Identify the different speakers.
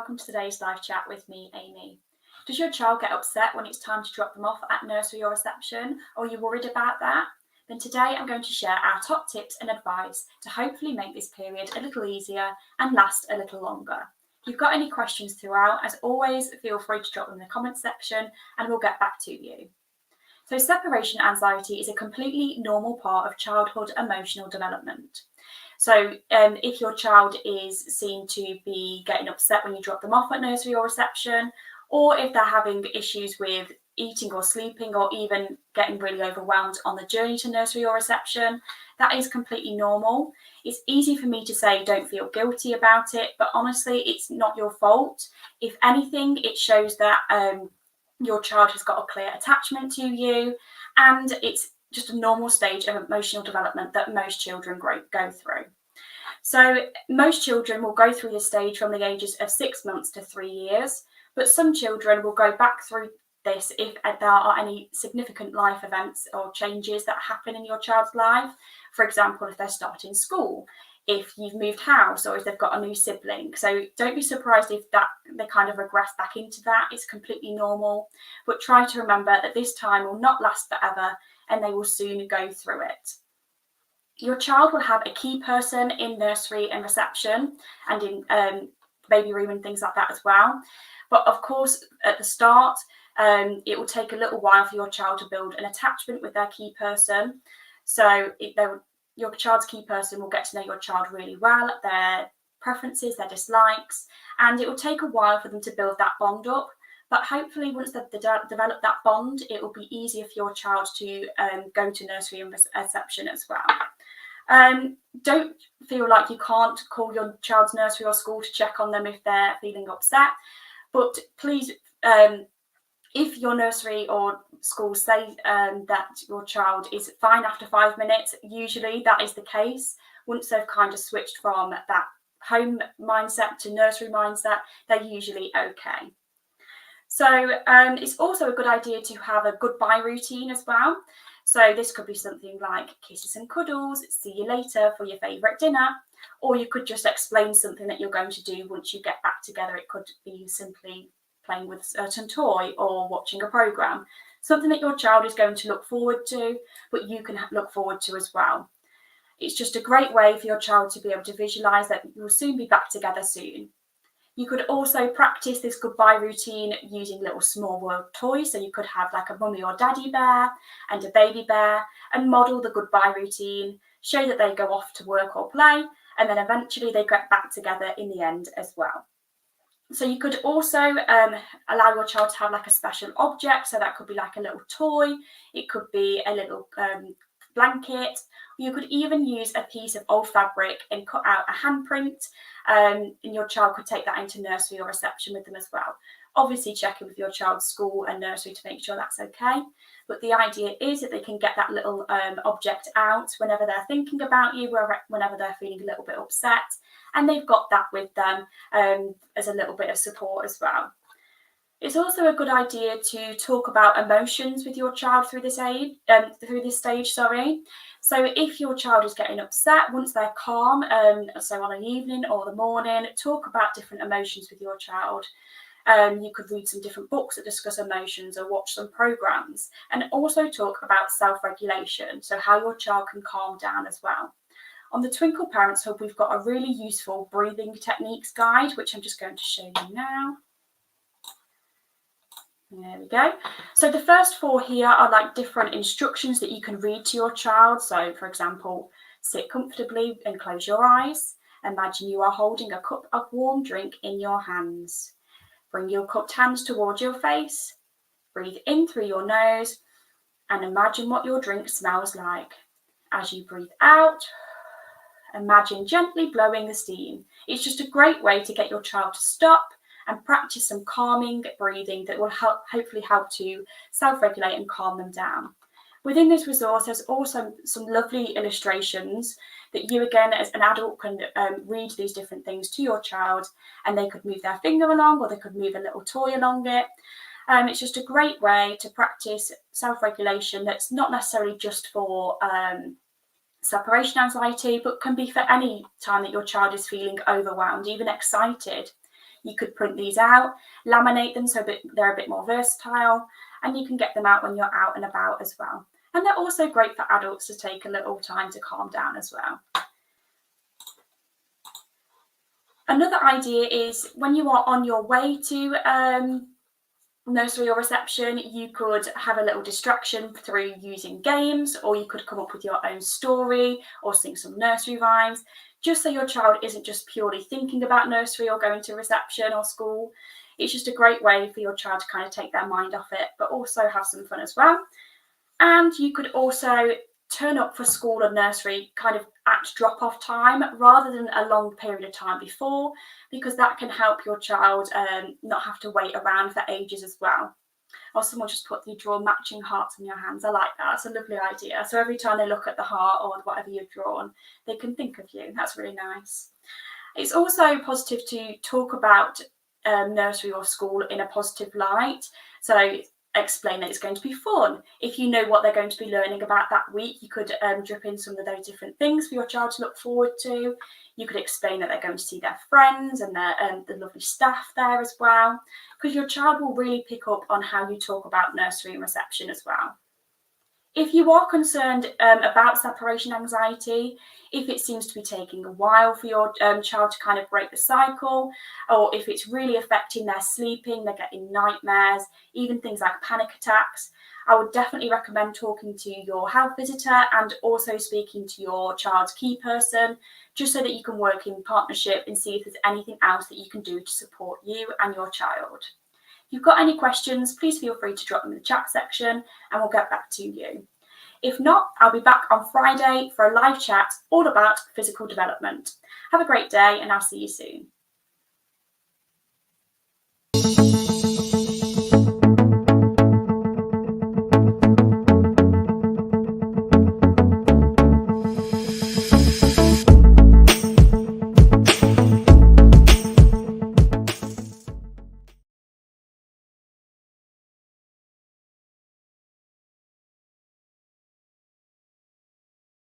Speaker 1: welcome to today's live chat with me, Amy. Does your child get upset when it's time to drop them off at nursery or reception, or are you worried about that? Then today I'm going to share our top tips and advice to hopefully make this period a little easier and last a little longer. If you've got any questions throughout, as always, feel free to drop them in the comments section and we'll get back to you. So separation anxiety is a completely normal part of childhood emotional development. So if your child is seen to be getting upset when you drop them off at nursery or reception, or if they're having issues with eating or sleeping, or even getting really overwhelmed on the journey to nursery or reception, that is completely normal. It's easy for me to say don't feel guilty about it, but honestly, it's not your fault. If anything, it shows that your child has got a clear attachment to you, and it's just a normal stage of emotional development that most children go through. So most children will go through this stage from the ages of 6 months to 3 years, but some children will go back through this if there are any significant life events or changes that happen in your child's life. For example, if they're starting school, if you've moved house, or if they've got a new sibling. So don't be surprised if they kind of regress back into that. It's completely normal, but try to remember that this time will not last forever and they will soon go through it. Your child will have a key person in nursery and reception and in baby room and things like that as well. But of course, at the start, it will take a little while for your child to build an attachment with their key person. So your child's key person will get to know your child really well, their preferences, their dislikes, and it will take a while for them to build that bond up. But hopefully once they've developed that bond, it will be easier for your child to go to nursery and reception as well. Don't feel like you can't call your child's nursery or school to check on them if they're feeling upset. But please, if your nursery or school say that your child is fine after 5 minutes, usually that is the case. Once they've kind of switched from that home mindset to nursery mindset, they're usually okay. So it's also a good idea to have a goodbye routine as well. So this could be something like kisses and cuddles, see you later for your favourite dinner, or you could just explain something that you're going to do once you get back together. It could be simply playing with a certain toy or watching a programme, something that your child is going to look forward to, but you can look forward to as well. It's just a great way for your child to be able to visualise that you will soon be back together soon. You could also practice this goodbye routine using little small world toys. So you could have like a mummy or daddy bear and a baby bear and model the goodbye routine, show that they go off to work or play, and then eventually they get back together in the end as well. So you could also allow your child to have like a special object. So that could be like a little toy. It could be a little blanket. You could even use a piece of old fabric and cut out a handprint, and your child could take that into nursery or reception with them as well. Obviously check in with your child's school and nursery to make sure that's okay. But the idea is that they can get that little object out whenever they're thinking about you, whenever they're feeling a little bit upset, and they've got that with them as a little bit of support as well. It's also a good idea to talk about emotions with your child through this stage. So if your child is getting upset, once they're calm, so on an evening or the morning, talk about different emotions with your child. You could read some different books that discuss emotions or watch some programs, and also talk about self-regulation, so how your child can calm down as well. On the Twinkl Parents Hub, we've got a really useful breathing techniques guide, which I'm just going to show you now. There we go. So the first 4 here are like different instructions that you can read to your child. So for example, sit comfortably and close your eyes. Imagine you are holding a cup of warm drink in your hands. Bring your cupped hands towards your face. Breathe in through your nose and imagine what your drink smells like. As you breathe out, imagine gently blowing the steam. It's just a great way to get your child to stop and practice some calming breathing that will hopefully help to self-regulate and calm them down. Within this resource, there's also some lovely illustrations that you, again, as an adult, can read these different things to your child, and they could move their finger along or they could move a little toy along it. It's just a great way to practice self-regulation that's not necessarily just for separation anxiety, but can be for any time that your child is feeling overwhelmed, even excited. You could print these out, laminate them so that they're a bit more versatile, and you can get them out when you're out and about as well. And they're also great for adults to take a little time to calm down as well. Another idea is when you are on your way to nursery or reception, you could have a little distraction through using games, or you could come up with your own story or sing some nursery rhymes, just so your child isn't just purely thinking about nursery or going to reception or school. It's just a great way for your child to kind of take their mind off it, but also have some fun as well. And you could also turn up for school or nursery kind of at drop-off time rather than a long period of time before, because that can help your child not have to wait around for ages as well. Or someone just put you draw matching hearts on your hands. I like that. It's a lovely idea. So every time they look at the heart or whatever you've drawn, they can think of you. That's really nice. It's also positive to talk about nursery or school in a positive light. So explain that it's going to be fun. If you know what they're going to be learning about that week, you could drip in some of those different things for your child to look forward to. You could explain that they're going to see their friends and the lovely staff there as well, because your child will really pick up on how you talk about nursery and reception as well. If you are concerned about separation anxiety, if it seems to be taking a while for your child to kind of break the cycle, or if it's really affecting their sleeping, they're getting nightmares, even things like panic attacks, I would definitely recommend talking to your health visitor and also speaking to your child's key person, just so that you can work in partnership and see if there's anything else that you can do to support you and your child. If you've got any questions, please feel free to drop them in the chat section and we'll get back to you. If not, I'll be back on Friday for a live chat all about physical development. Have a great day and I'll see you soon.